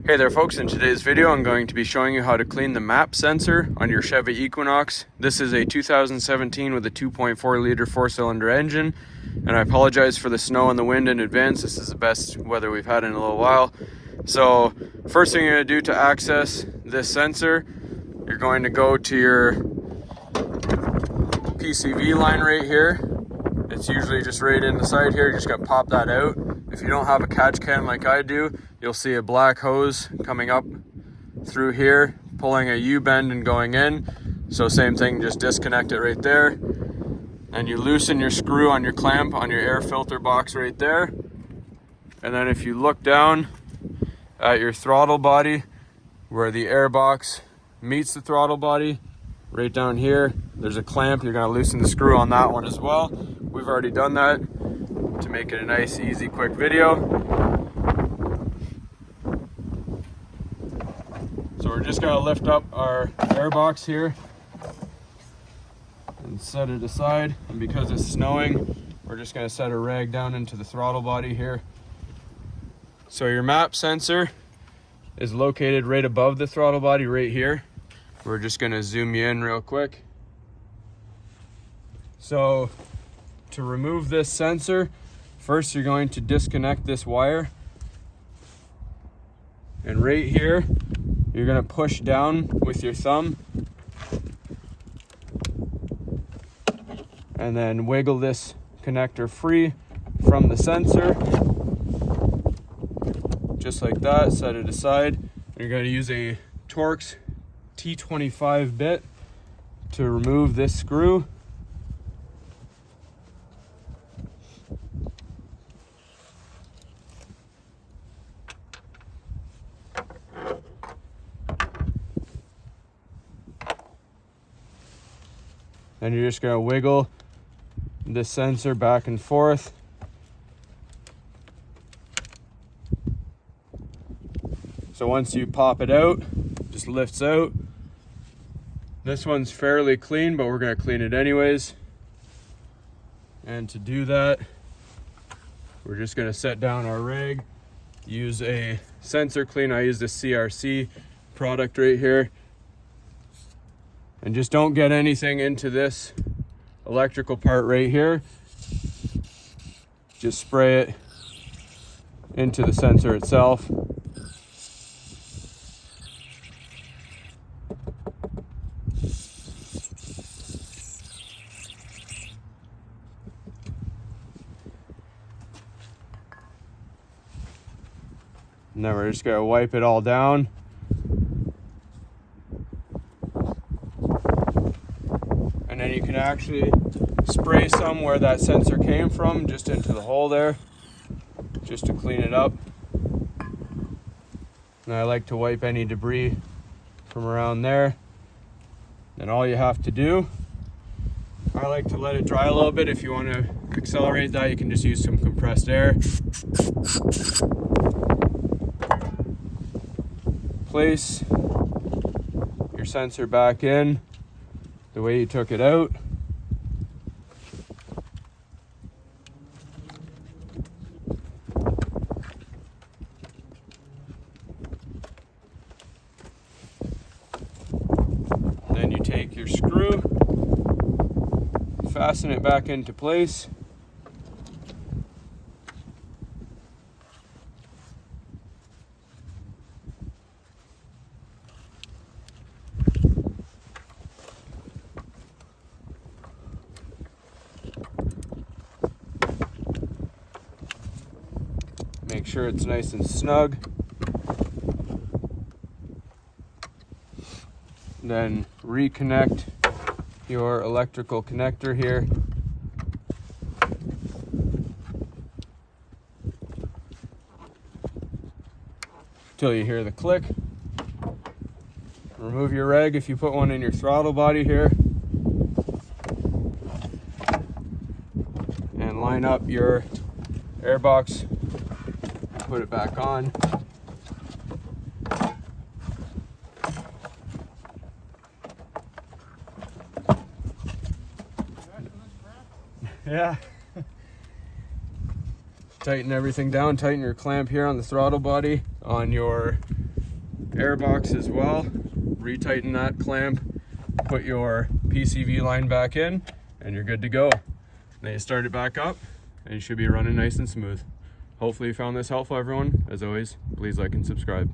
Hey there folks, in today's video I'm going to be showing you how to clean the map sensor on your Chevy Equinox. This is a 2017 with a 2.4 liter 4-cylinder engine, and I apologize for the snow and the wind in advance. This is the best weather we've had in a little while. So first thing you're going to do to access this sensor, you're going to go to your PCV line right here. It's usually just right in the side here. You just got to pop that out. If you don't have a catch can like I do, you'll see a black hose coming up through here, pulling a U-bend and going in. So same thing, just disconnect it right there. And you loosen your screw on your clamp on your air filter box right there. And then if you look down at your throttle body, where the air box meets the throttle body, right down here, there's a clamp. You're going to loosen the screw on that one as well. We've already done that to make it a nice, easy, quick video. So we're just going to lift up our air box here and set it aside. And because it's snowing, we're just going to set a rag down into the throttle body here. So your map sensor is located right above the throttle body right here. We're just going to zoom you in real quick. So to remove this sensor, first you're going to disconnect this wire. And right here, you're going to push down with your thumb and then wiggle this connector free from the sensor. Just like that, set it aside. You're going to use a Torx T25 bit to remove this screw. And you're just going to wiggle this sensor back and forth. So once you pop it out, it just lifts out. This one's fairly clean, but we're going to clean it anyways. And to do that, we're just going to set down our rag, use a sensor clean. I use the CRC product right here. And just don't get anything into this electrical part right here. Just spray it into the sensor itself. And then we're just going to wipe it all down. And then you can actually spray some where that sensor came from, just into the hole there, just to clean it up. And I like to wipe any debris from around there. And all you have to do, I like to let it dry a little bit. If you want to accelerate that, you can just use some compressed air. Place your sensor back in the way you took it out. Then you take your screw, fasten it back into place. Make sure it's nice and snug. Then reconnect your electrical connector here. Till you hear the click. Remove your rag if you put one in your throttle body here. And line up your air box. Put it back on. Yeah. Tighten everything down. Tighten your clamp here on the throttle body on your air box as well. Retighten that clamp, put your PCV line back in, and you're good to go. Then you start it back up and you should be running nice and smooth. Hopefully you found this helpful, everyone. As always, please like and subscribe.